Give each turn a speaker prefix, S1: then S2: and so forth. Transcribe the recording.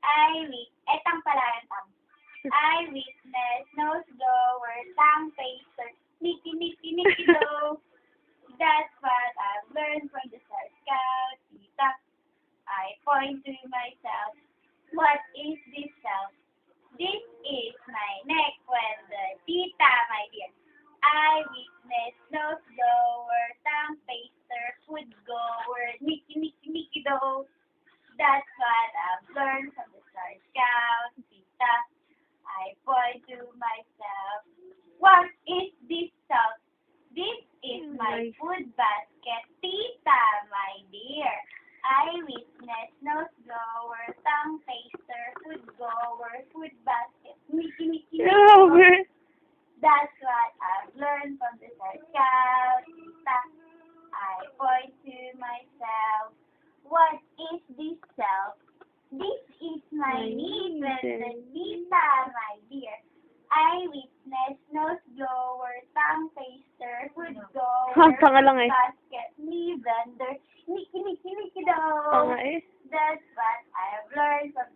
S1: Etang pala ang tam. Eyewitness, nose blower, tongue pacer, Nicky, Nicky, Nicky, do. That's what I've learned from the Star Scout. Tita, I point to myself. What is this self? This is my neck when the tita, my dear. Eyewitness, nose blower, tongue pacer, food goer, Nicky, Nicky, Nicky, do. That's what I've learned from the Star Scout. Tita, I point to myself. What is this self? This is my food basket, tita, my dear. Eyewitness, nose blower, tongue taster, food goer, food basket, Mickey, Mickey, Mickey. That's what I've learned from the Scout. Tita, I point to myself. What is this self? This is my niece, the tita, my dear. Eyewitness, nose blower, tongue taster, food goer,
S2: Tanga lang eh.
S1: basket, me vendor, Nicky, Nicky, Nicky, do.
S2: Tanga eh.
S1: That's what I've learned from